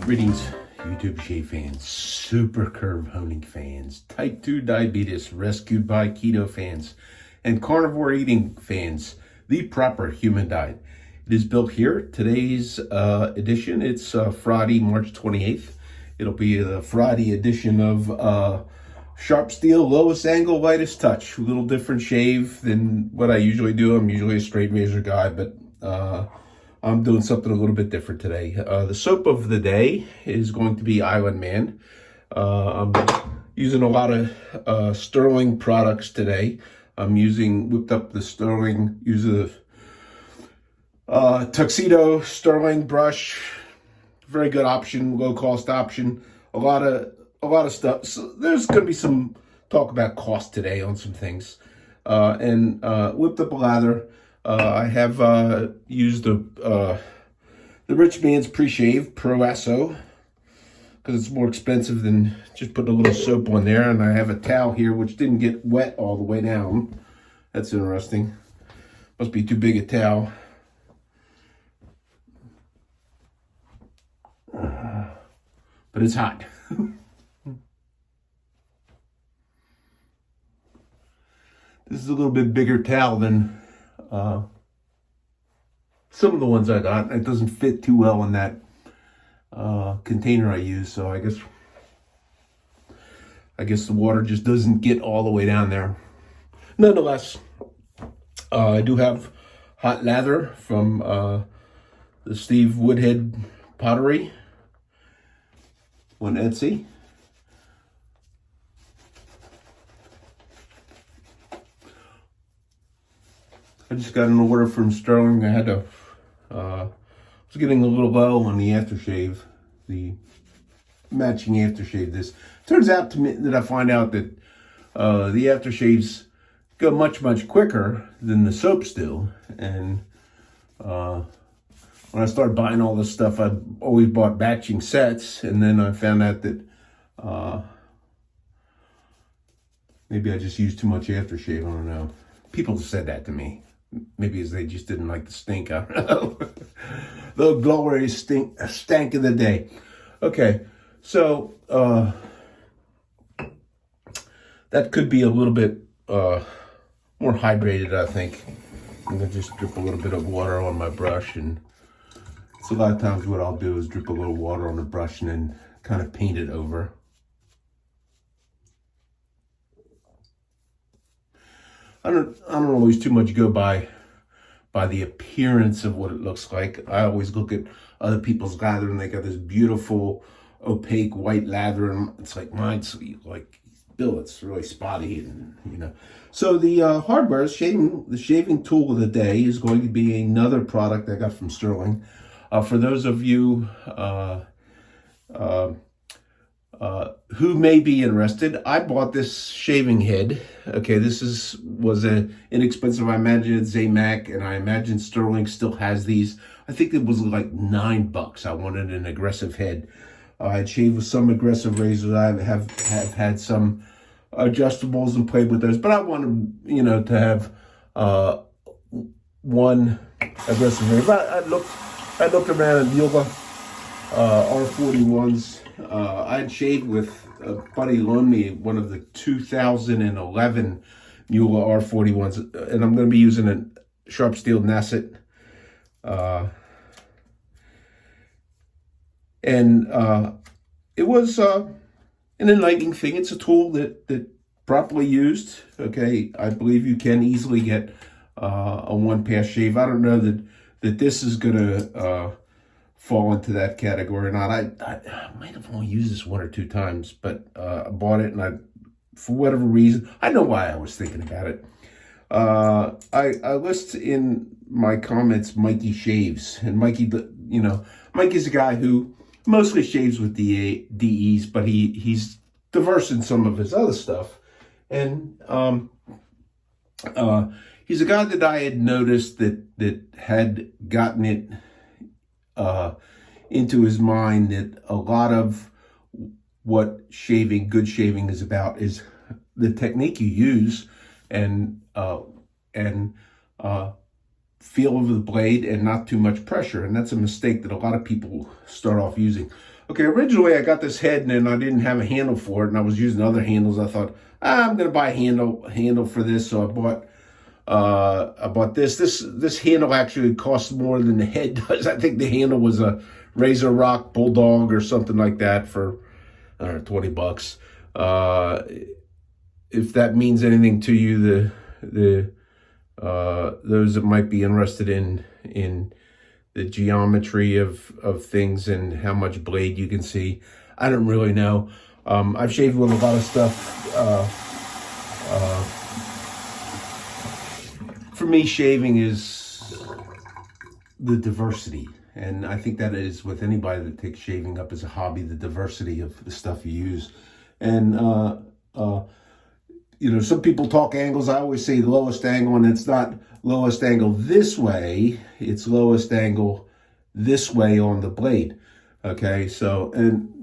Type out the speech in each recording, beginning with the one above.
Greetings, YouTube shave fans, super curve honing fans, type 2 diabetes rescued by keto fans, and carnivore eating fans, the proper human diet. It is built here. Today's edition, it's Friday, March 28th. It'll be the Friday edition of Sharp Steel, lowest angle, lightest touch. A little different shave than what I usually do. I'm usually a straight razor guy, but I'm doing something a little bit different today. The soap of the day is going to be Island Man. I'm using a lot of Sterling products today. I'm whipped up the Sterling, use a Tuxedo Sterling brush. Very good option, low cost option. A lot of stuff. So there's going to be some talk about cost today on some things. And whipped up a lather. I have used the Rich Man's Pre-Shave Pro Asso because it's more expensive than just putting a little soap on there. And I have a towel here which didn't get wet all the way down. That's interesting. Must be too big a towel. But it's hot. This is a little bit bigger towel than some of the ones I got. It doesn't fit too well in that container I use, so I guess the water just doesn't get all the way down there. Nonetheless, I do have hot lather from the Steve Woodhead Pottery on Etsy. I just got an order from Sterling. I had to, was getting a little low on the aftershave, the matching aftershave. This turns out to me that I find out that the aftershaves go much quicker than the soaps do. And when I started buying all this stuff, I always bought batching sets, and then I found out that maybe I just used too much aftershave. I don't know. People said that to me. Maybe they just didn't like the stink. I don't know. The glorious stank of the day. Okay, so that could be a little bit more hydrated, I think. I'm gonna just drip a little bit of water on my brush, and so a lot of times what I'll do is drip a little water on the brush and then kind of paint it over. I don't always too much go by the appearance of what it looks like. I always look at other people's lather and they got this beautiful opaque white lather, and it's like mine's like, Bill, it's really spotty, and you know. So the hardware, the shaving tool of the day is going to be another product I got from Sterling. For those of you who may be interested, I bought this shaving head. Okay, this was an inexpensive. I imagine it's Zamac, and I imagine Sterling still has these. I think it was like $9. I wanted an aggressive head. I'd shaved with some aggressive razors. I have had some adjustables and played with those, but I wanted, you know, to have one aggressive razor. But I looked around at Mueller R41s. I'd shaved with a buddy loaned me one of the 2011 Mueller R41s, and I'm going to be using a Sharp Steel Nasset. It was an enlightening thing. It's a tool that properly used, okay, I believe you can easily get a one-pass shave. I don't know that this is going to fall into that category or not. I might have only used this one or two times, but I bought it, and for whatever reason, I know why I was thinking about it. I list in my comments Mikey shaves, and Mikey, you know, Mikey's a guy who mostly shaves with DEs, but he's diverse in some of his other stuff, and he's a guy that I had noticed that had gotten it into his mind that a lot of what good shaving is about is the technique you use and feel of the blade and not too much pressure. And that's a mistake that a lot of people start off using. Okay, originally I got this head and then I didn't have a handle for it, and I was using other handles. I thought, I'm gonna buy a handle for this, so I bought this. This handle actually cost more than the head does. I think the handle was a Razor Rock Bulldog or something like that for, I don't know, 20 bucks. If that means anything to you, those that might be interested in the geometry of things and how much blade you can see, I don't really know. I've shaved with a lot of stuff. For me, shaving is the diversity. And I think that is with anybody that takes shaving up as a hobby, the diversity of the stuff you use. And, you know, some people talk angles. I always say the lowest angle, and it's not lowest angle this way. It's lowest angle this way on the blade. Okay, so, and,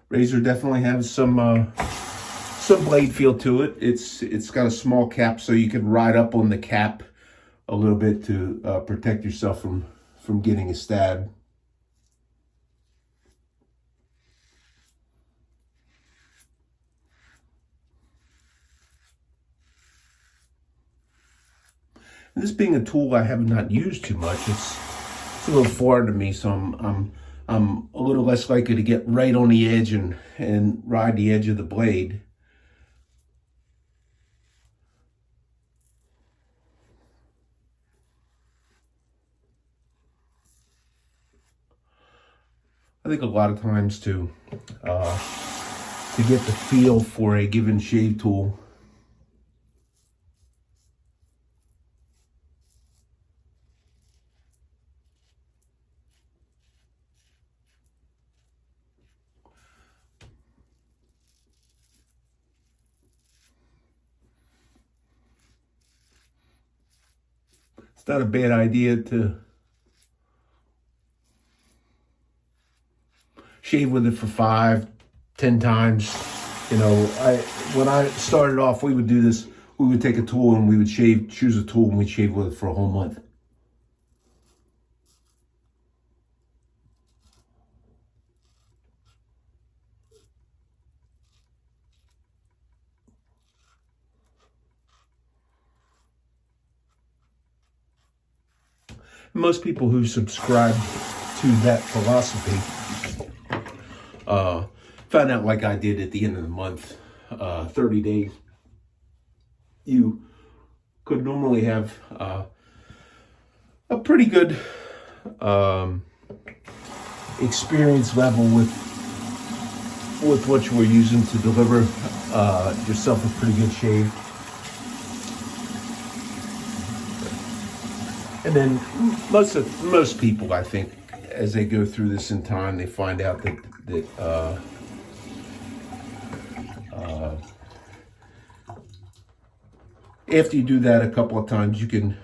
Razor definitely has some blade feel to it. It's got a small cap, so you can ride up on the cap a little bit to protect yourself from getting a stab. And this being a tool I have not used too much, it's a little foreign to me, so I'm a little less likely to get right on the edge and ride the edge of the blade. I think a lot of times to get the feel for a given shave tool, it's not a bad idea to shave with it for 5-10 times. You know, when I started off, we would do this. We would take a tool and we would choose a tool, and we'd shave with it for a whole month. Most people who subscribe to that philosophy found out, like I did, at the end of the month, 30 days, you could normally have a pretty good experience level with what you were using to deliver yourself a pretty good shave. And then most people, I think, as they go through this in time, they find out that after you do that a couple of times, you can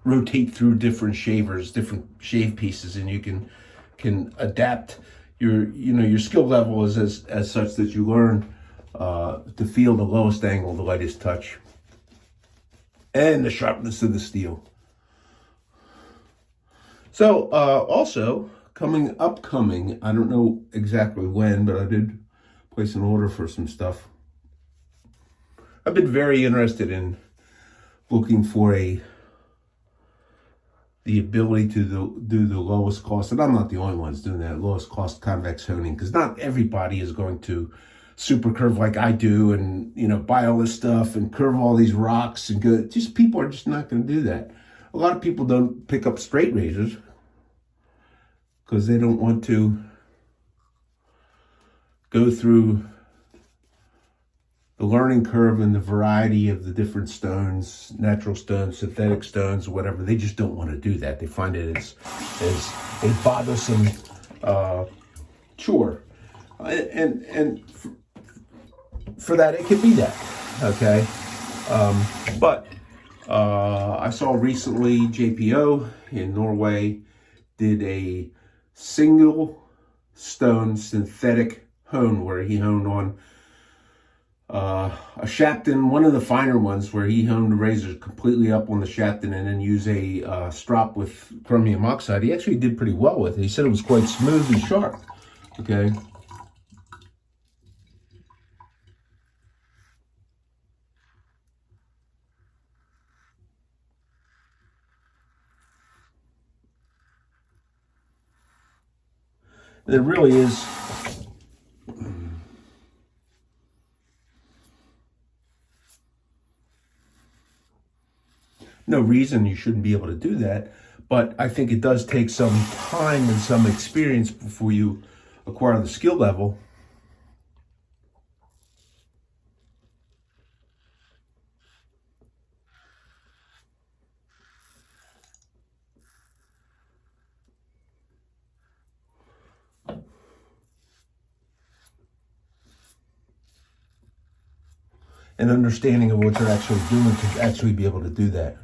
rotate through different shavers, different shave pieces, and you can adapt your skill level as such that you learn to feel the lowest angle, the lightest touch, and the sharpness of the steel. So also upcoming, I don't know exactly when, but I did place an order for some stuff. I've been very interested in looking for the ability to do the lowest cost, and I'm not the only one that's doing that, lowest cost convex honing, because not everybody is going to super curve like I do and, you know, buy all this stuff and curve all these rocks and go. Just people are just not going to do that. A lot of people don't pick up straight razors because they don't want to go through the learning curve and the variety of the different stones, natural stones, synthetic stones, whatever. They just don't want to do that. They find it as a bothersome chore. And for that, it could be that, okay? But I saw recently JPO in Norway did a single stone synthetic hone, where he honed on a Shapton, one of the finer ones, where he honed the razor completely up on the Shapton and then use a strop with chromium oxide. He actually did pretty well with it. He said it was quite smooth and sharp. Okay. There really is no reason you shouldn't be able to do that, but I think it does take some time and some experience before you acquire the skill level. And understanding of what you're actually doing to actually be able to do that.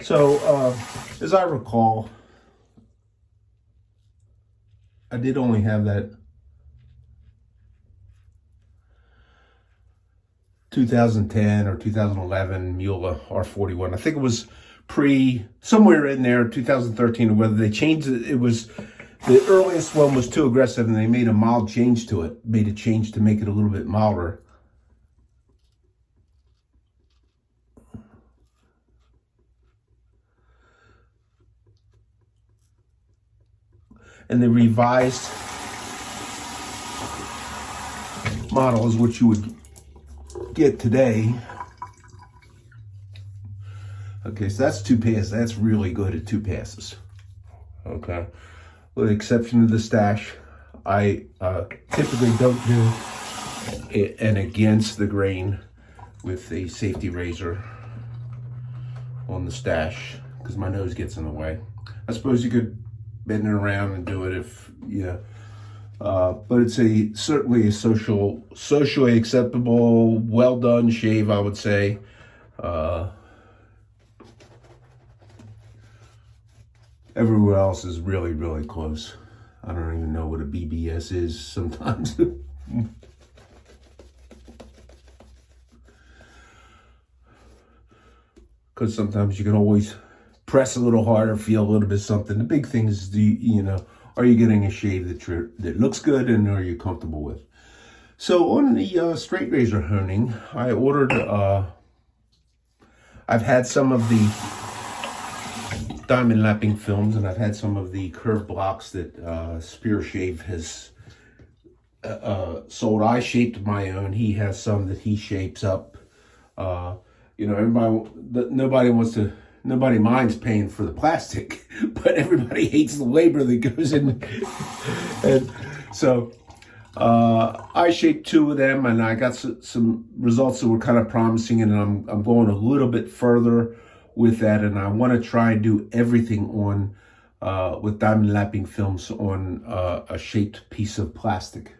So, as I recall, I did only have that 2010 or 2011 Mueller R41. I think it was somewhere in there, 2013, or whether they changed it. It was, the earliest one was too aggressive and they made a mild change to it, made a change to make it a little bit milder. And the revised model is what you would get today. Okay, so that's 2 passes. That's really good at 2 passes. Okay, with the exception of the stash, I typically don't do an against the grain with a safety razor on the stash because my nose gets in the way. I suppose you could bend it around and do it if, yeah. But it's certainly a socially acceptable, well done shave, I would say. Everywhere else is really, really close. I don't even know what a BBS is sometimes. Because sometimes you can always press a little harder, feel a little bit something. The big thing is, are you getting a shave that looks good and are you comfortable with? So on the straight razor honing, I ordered, I've had some of the diamond lapping films and I've had some of the curved blocks that Spear Shave has sold. I shaped my own. He has some that he shapes up. Nobody minds paying for the plastic, but everybody hates the labor that goes in. And so I shaped 2 of them, and I got some results that were kind of promising, and I'm going a little bit further with that, and I want to try and do everything on with diamond lapping films on a shaped piece of plastic.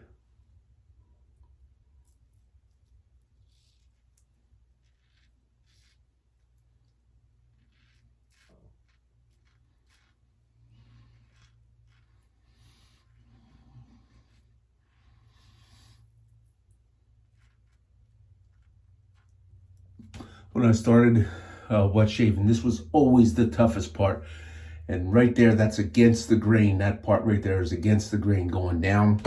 When I started wet shaving, this was always the toughest part. And right there, that's against the grain. That part right there is against the grain going down.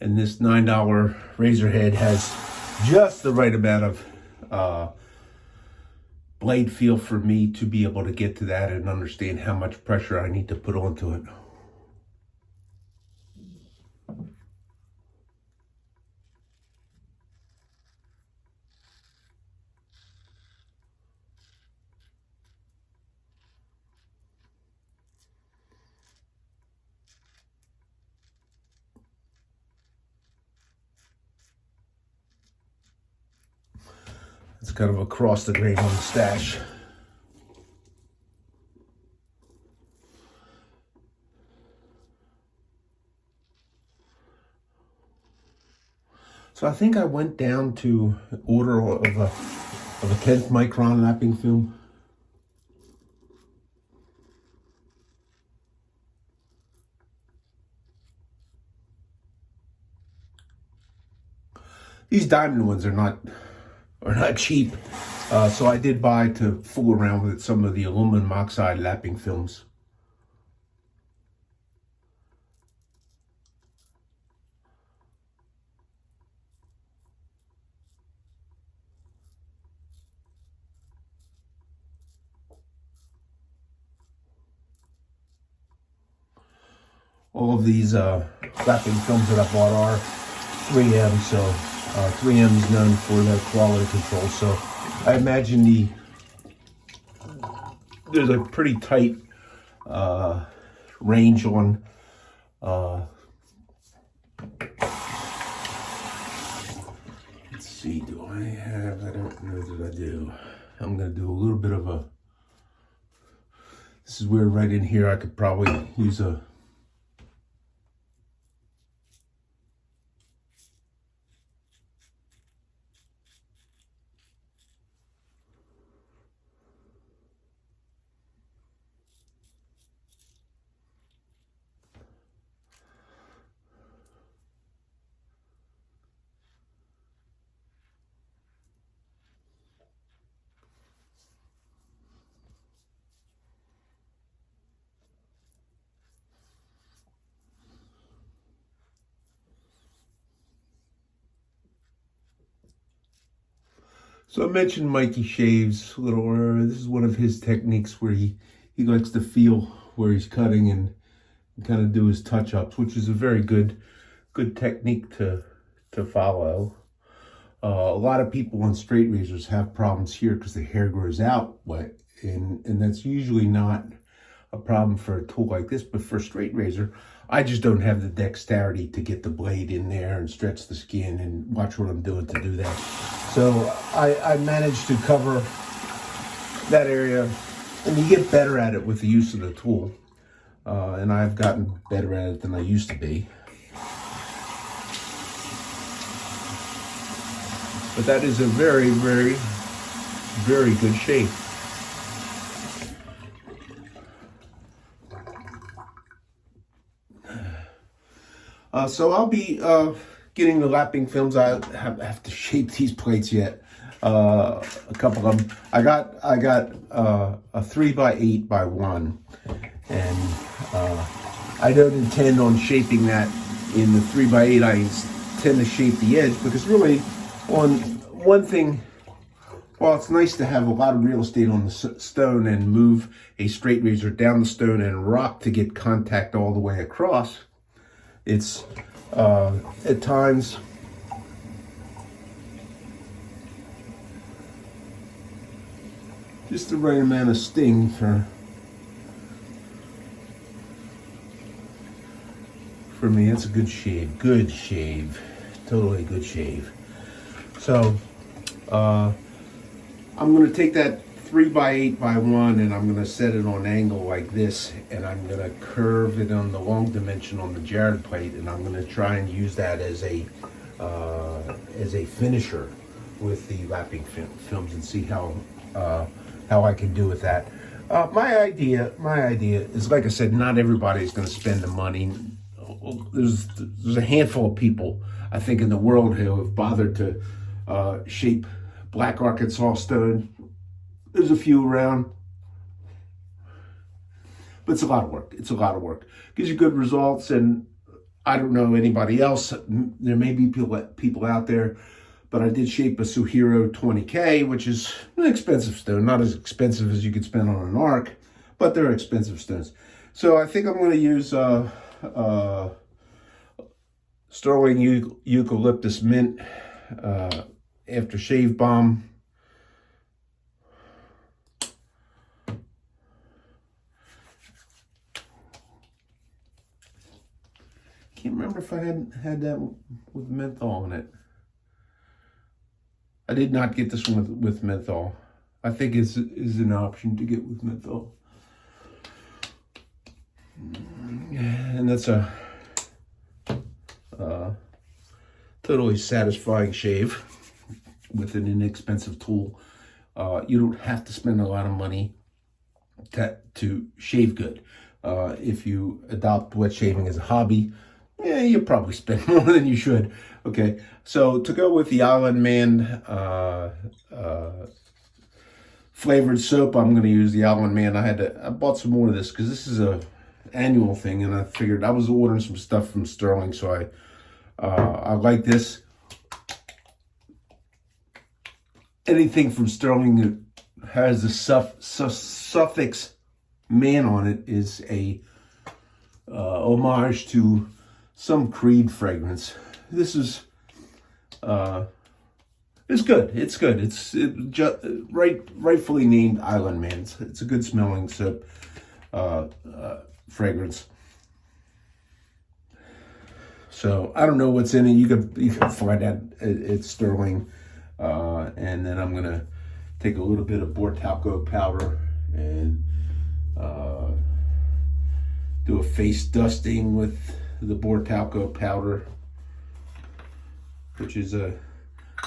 And this $9 razor head has just the right amount of blade feel for me to be able to get to that and understand how much pressure I need to put onto it. It's kind of across the grain on the stash. So I think I went down to order of a 10th micron lapping film. These diamond ones are not cheap, so I did buy, to fool around with it, some of the aluminum oxide lapping films. All of these lapping films that I bought are 3M, so 3M is known for their quality control. So I imagine there's a pretty tight range on let's see, do I have, I don't know that I do. I'm going to do a little bit of a, this is where right in here I could probably use a, so I mentioned Mikey shaves a little earlier. This is one of his techniques where he likes to feel where he's cutting and kind of do his touch-ups, which is a very good technique to follow. A lot of people on straight razors have problems here because the hair grows out, and that's usually not a problem for a tool like this. But for a straight razor, I just don't have the dexterity to get the blade in there and stretch the skin, and watch what I'm doing to do that. So I managed to cover that area, and you get better at it with the use of the tool. And I've gotten better at it than I used to be. But that is a very, very, very good shape. So I'll be getting the lapping films. I have to shape these plates yet. A couple of them. I got a 3x8x1, and I don't intend on shaping that in the 3x8. I tend to shape the edge because really, on one thing, while it's nice to have a lot of real estate on the stone and move a straight razor down the stone and rock to get contact all the way across, it's at times just the right amount of sting for me. It's a good shave, totally good shave. So I'm going to take that 3x8x1 and I'm going to set it on an angle like this, and I'm going to curve it on the long dimension on the Jared plate, and I'm going to try and use that as a finisher with the lapping films, and see how I can do with that. My idea is, like I said, not everybody is going to spend the money. There's a handful of people, I think, in the world who have bothered to shape black Arkansas stone. There's a few around, but it's a lot of work. Gives you good results, and I don't know anybody else. There may be people out there, but I did shape a Suhiro 20K, which is an expensive stone. Not as expensive as you could spend on an arc, but they're expensive stones. So I think I'm going to use Sterling Eucalyptus Mint aftershave balm. Can't remember if I had that with menthol in it. I did not get this one with menthol. I think is an option to get with menthol. And that's a totally satisfying shave with an inexpensive tool. You don't have to spend a lot of money to shave good. If you adopt wet shaving as a hobby, yeah, you probably spend more than you should. Okay, so to go with the Island Man flavored soap, I'm going to use the Island Man. I bought some more of this because this is a annual thing, and I figured I was ordering some stuff from Sterling, so I like this. Anything from Sterling that has the suffix man on it is a homage to some Creed fragrance. This is it's good. It's good. It's rightfully named Island Man. It's a good smelling soap fragrance. So I don't know what's in it. You can find out it's Sterling. And then I'm gonna take a little bit of Talcum powder and do a face dusting with the Talcum powder, which is a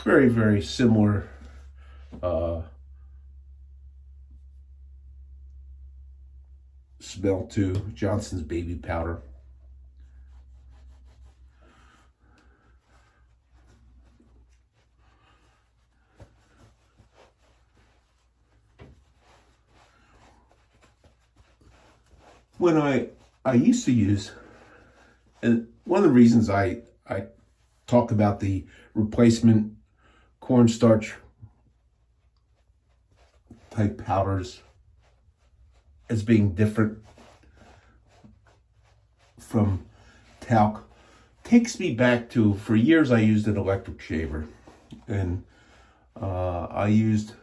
very, very similar smell to Johnson's baby powder. When I used to use, and one of the reasons I talk about the replacement cornstarch type powders as being different from talc takes me back to, for years I used an electric shaver, and I used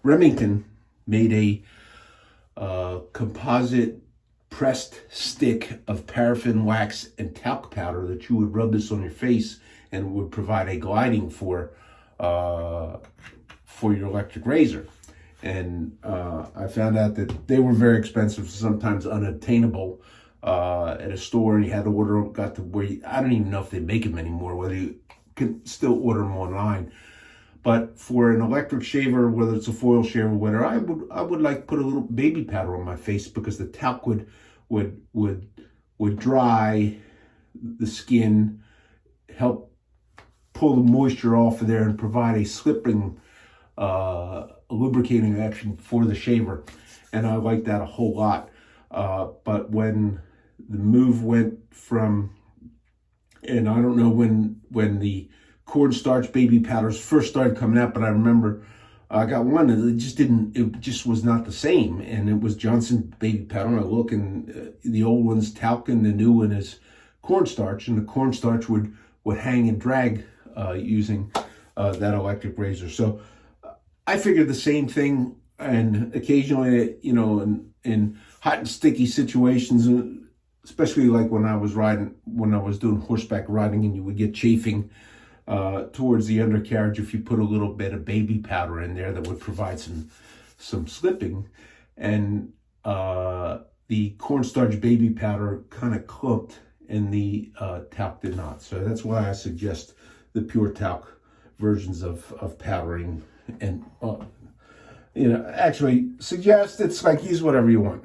Remington made a composite pressed stick of paraffin wax and talc powder that you would rub this on your face and would provide a gliding for your electric razor. And I found out that they were very expensive, sometimes unobtainable at a store, and you had to order them. Got to where I don't even know if they make them anymore, whether you can still order them online. But for an electric shaver, whether it's a foil shaver or whatever, I would like put a little baby powder on my face, because the talc would dry the skin, help pull the moisture off of there, and provide a slipping, lubricating action for the shaver. And I like that a whole lot. But when the move went from, and I don't know when the cornstarch baby powders first started coming out, but I remember I got one and it just was not the same. And it was Johnson baby powder. And I look, and the old one's talc and the new one is cornstarch, and the cornstarch would hang and drag using that electric razor. So I figured the same thing. And occasionally, in hot and sticky situations, especially like when I was doing horseback riding, and you would get chafing towards the undercarriage, if you put a little bit of baby powder in there, that would provide some slipping. And the cornstarch baby powder kind of clumped, and the talc did not. So that's why I suggest the pure talc versions of powdering. And actually suggest, it's like, use whatever you want.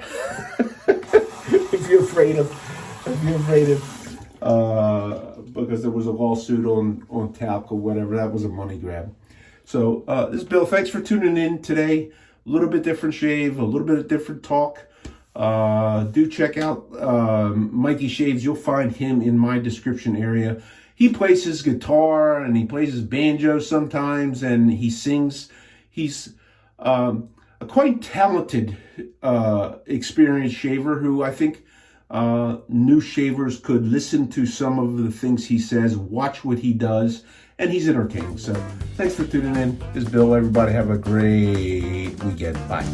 if you're afraid of because there was a lawsuit on talc or whatever, that was a money grab. So this is Bill. Thanks for tuning in today. A little bit different shave, a little bit of different talk. Do check out Mikey Shaves. You'll find him in my description area. He plays his guitar and he plays his banjo sometimes, and he sings. He's a quite talented, experienced shaver who I think new shavers could listen to some of the things he says, watch what he does, and he's entertaining. So thanks for tuning in. This is Bill. Everybody have a great weekend. Bye.